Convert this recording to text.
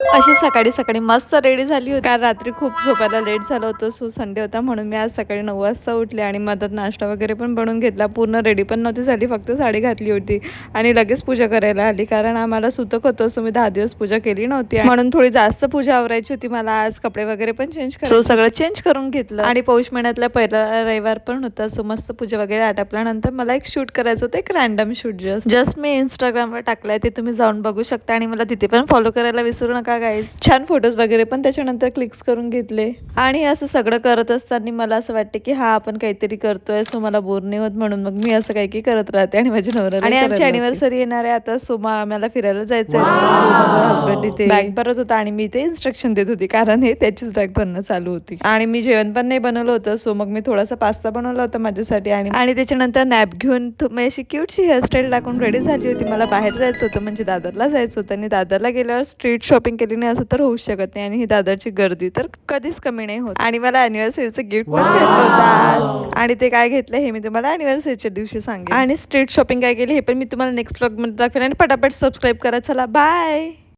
अशी सकाळी सकाळी मस्त रेडी झाली होती, कारण रात्री खूप झोपायला लेट झालं होतं. सो संडे होता म्हणून मी आज सकाळी 9 वाजता उठले आणि मधात नाश्ता वगैरे पण बनवून घेतला. पूर्ण रेडी पण नव्हती झाली, फक्त साडी घातली होती आणि लगेच पूजा करायला आली, कारण आम्हाला सुतक होतं. सो मी 10 दिवस पूजा केली नव्हती म्हणून थोडी जास्त पूजा आवरायची होती मला. आज कपडे वगैरे पण चेंज करायचे, सो सगळं चेंज करून घेतलं आणि पौष महिन्यातला पहिला रविवार पण होता. सो मस्त पूजा वगैरे आटपल्यानंतर मला एक शूट करायचं होतं, एक रॅन्डम शूट जस्ट मी इंस्टाग्रामवर टाकलाय, ते तुम्ही जाऊन बघू शकता आणि मला तिथे पण फॉलो करायला विसरू नका गाईज. छान फोटोज वगैरे पण त्याच्यानंतर क्लिक्स करून घेतले आणि असं सगळं करत असताना मला असं वाटते की हा आपण काहीतरी करतोय, सो मला बोर नाही होत म्हणून मग मी असं काही करत राहते आणि माझ्या नवऱ्याला आणि आमची अॅनिव्हर्सरी येणार आहे आता. सो आम्हाला फिरायला जायचं आहे. सो माझा हसबंड इथे बॅग भरत होता आणि मी इथे इन्स्ट्रक्शन देत होती, कारण हे त्याचीच बॅग भरणं चालू होती आणि मी जेवण पण नाही बनवलं होतं. सो मग मी थोडासा पास्ता बनवला होता माझ्यासाठी आणि त्याच्यानंतर नॅप घेऊन मी अशी क्यूटशी हेअरस्टाईल टाकून रेडी झाली होती. मला बाहेर जायचं होतं, म्हणजे दादरला जायचं होतं आणि दादरला गेल्यावर स्ट्रीट शॉपिंग केली नाही असं तर होऊच शकत नाही आणि ही दादरची गर्दी तर कधीच कमी नाही होत. आणि मला अॅनिव्हर्सरीचं गिफ्ट पण भेटलं होतं आज आणि ते काय घेतलं हे मी तुम्हाला अॅनिव्हर्सरीच्या दिवशी सांगेन आणि स्ट्रीट शॉपिंग काय केली हे पण मी तुम्हाला नेक्स्ट व्लॉग मध्ये दाखवेन. आणि पटापट सबस्क्राईब करा. चला बाय.